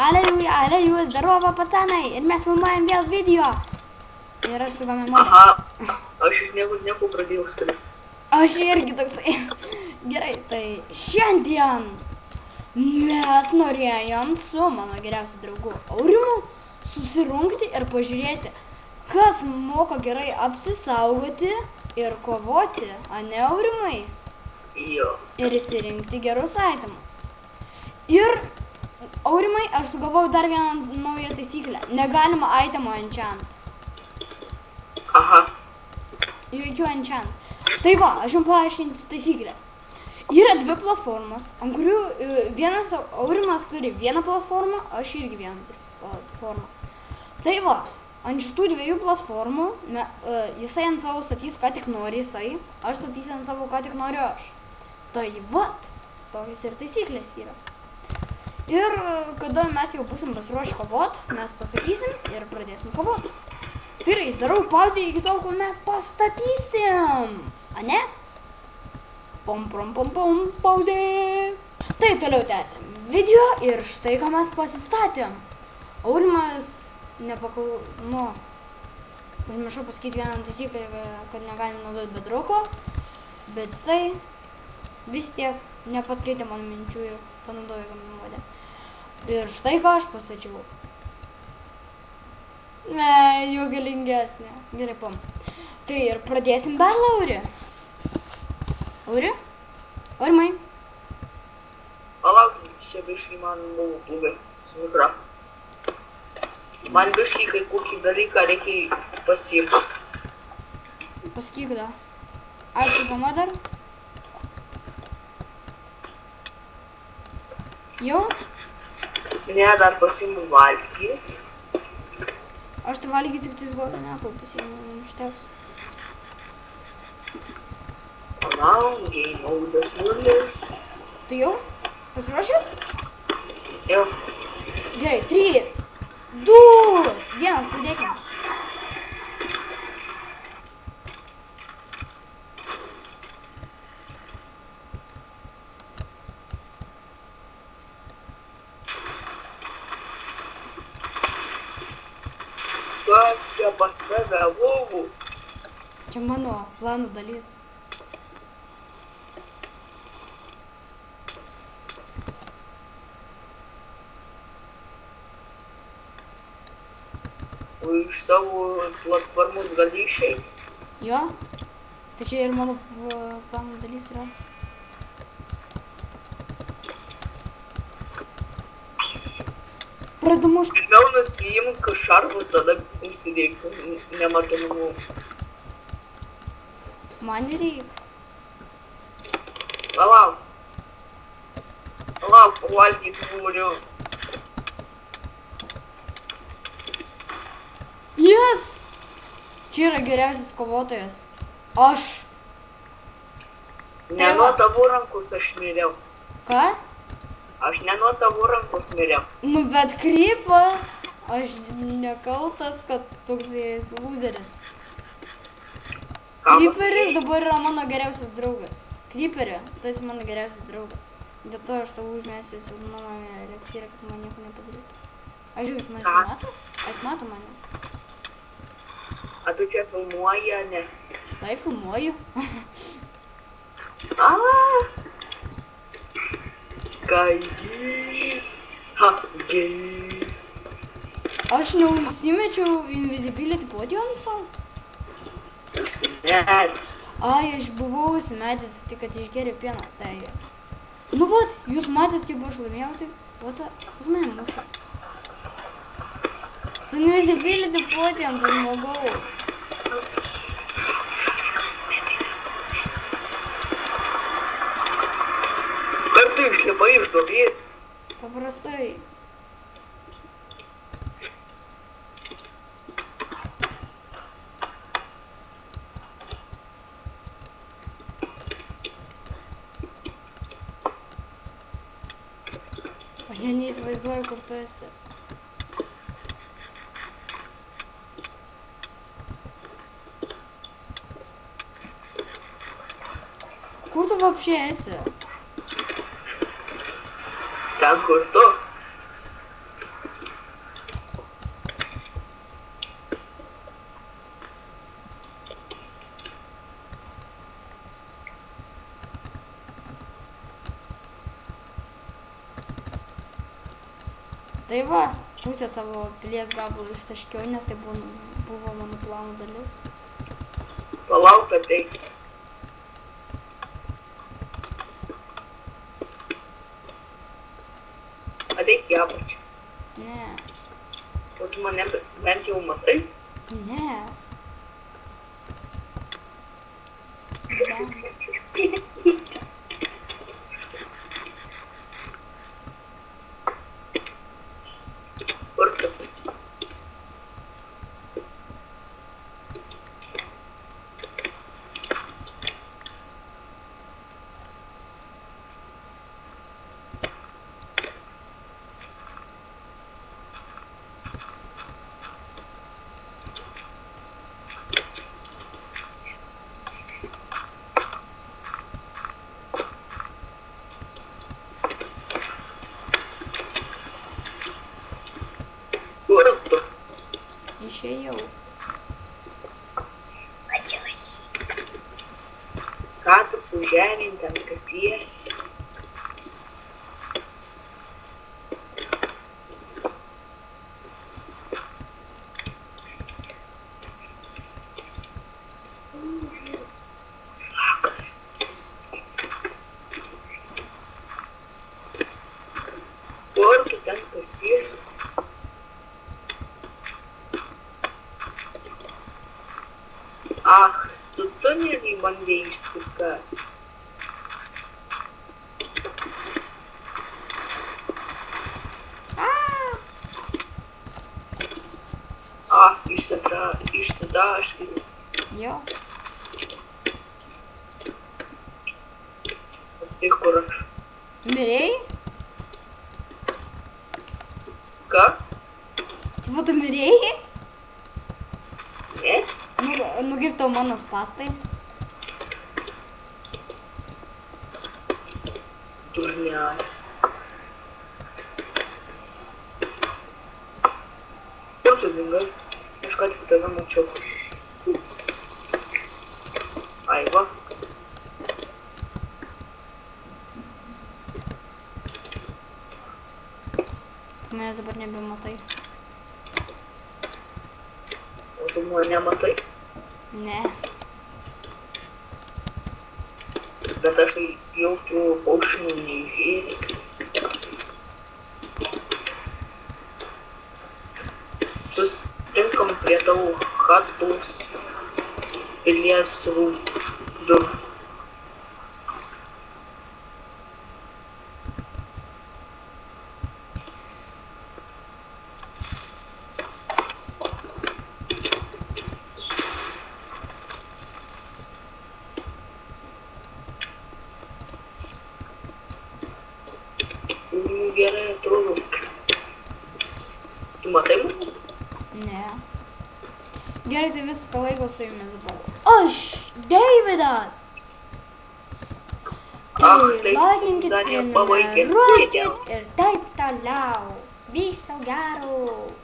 Аллилуйя, здорово, пацанai, ir mes filmuojam vėl video. Ir aš sugame modą. Aha, aš iš nieko pradėjau skristi. Aš irgi toksai. Gerai, tai šiandien mes norėjom su mano geriausiu draugu Aurimu susirungti ir pažiūrėti, kas moka gerai apsisaugoti ir kovoti, ane Aurimai? Jo. Ir įsirinkti gerus itemus. Ir Aurimai, aš sugalvojau dar vieną naują taisyklę. Negalima itemo enchant. Aha. Jokių enchant. Tai va, aš jums paaiškinsiu taisyklės. Yra dvi platformos, ant kurių vienas Aurimas turi vieną platformą, aš irgi vieną platformą. Tai va, ant šitų dviejų platformų jisai ant savo statys, ką tik nori jisai, aš statysiu ant savo, ką tik noriu aš. Tai vat, tokios ir taisyklės yra. Ir kada mes jau būsim pasiruošę kovot, mes pasakysim ir pradėsim kovot. Gerai, darau pauzę iki tol, kol mes pastatysim. Ane? Pom, pauzė. Tai toliau tęsim video ir štai ką mes pasistatėm. Aurimas užmiršau pasakyti vieną taisyklę, kad negalim naudoti bedroko, bet jisai vis tiek nepaskaitė mano minčių ir panaudojo gaminimo modę. Ir štai ką aš pastačiau. Jau galingesnė. Gerai, pom. Tai ir pradėsim berlą, Auri. Auri? Aurimai? Palauk, čia biškai man buvo plūgai su mikro. Man biškai kai kokį dalyką reikia pasiimti. Pasakyk, da. Ačiū, gama dar? Jau? Ne, dar pasiimu valgyti. Aš tai valgyti tik tais godą nekau pasiimu, užteks. Palauk, game modas 0. Tu jau? Pasiruošęs? Jau. Gerai, 3, 2, 1, pradėkime. Kas čia pas tave, Vovų? Čia mano plano dalis. O iš savo platformos gali išeiti? Jo? Tai čia ir mano plano dalis yra. Pradedamu už... Pirmiau nusiimk šarvus, tada užsidėk nematomumų. Man nereik. Palauk, valgyt noriu. Yes! Čia yra geriausias kovotojas. Aš. Ne nuo tavo rankos aš miriau. Ką? Aš ne nuo tavo rankos miriau. Nu bet Krypas. Aš nekaltas, kad toks lūzeris. Kryperis dabar yra mano geriausias draugas. Kryperi, tu esi mano geriausias draugas. Dėl to aš tau užmėsiu silpnumą eliksyrą, kad man nieko nepadarytų. Aš jūs mane mato? Aš mato mane. A tu čia filmuoji, ne? Tai filmuoju. Gaidys. Ha, gei. Aš neužsimečiau invisibility podium savo. Užsimetęs. Ai, aš buvau užsimetęs, tik kad išgeriu pieną. Tai... Nu vat, jūs matėt, kaip aš laimėjau, tai... Vat, kas mane mušė. Su invisibility podium, tai žmogau. Kaip tu išlipai iš duobės? Paprastai. Aš neįsivaizduoju, kur tu esi. Kur tu вообще esi? Ten kur tu? Tai va, pusę savo pilies gabalų ištaškiau, nes tai buvo mano plano dalis. Palauk, ateik. Ateik į apačią. Ne, O tu mane bent jau matai? ne. Kur tu? Kur tu? Išėjau. Ką tu puženinti ant kasies? Kur tu ten kasies? Ach, tu tunelį bandei išsikas. Išsidaškini. Jo. Atspėk, kur aš. Mirėjai? Ką? Tipo, tu mirėjai? Ne? Nu kaip tau mano spastai? Durnelis. Kur tu dingai? Aš ką tik tave mačiau. Ai va. Tu manęs dabar nebematai. O tu mane matai? Ne. Bet aš tai jau tų paukščių neįžiūrėjau. Susitinkam prie tavo chatos pilies durų. Gerai atrodo. Tu matai mane? Ne. Gerai, tai viską laiko su jumis buvo. Aš, Deividas! Ach, tai Laikinkit, dar nepabaigęs prenumeruokit video. ir taip toliau. Viso gero.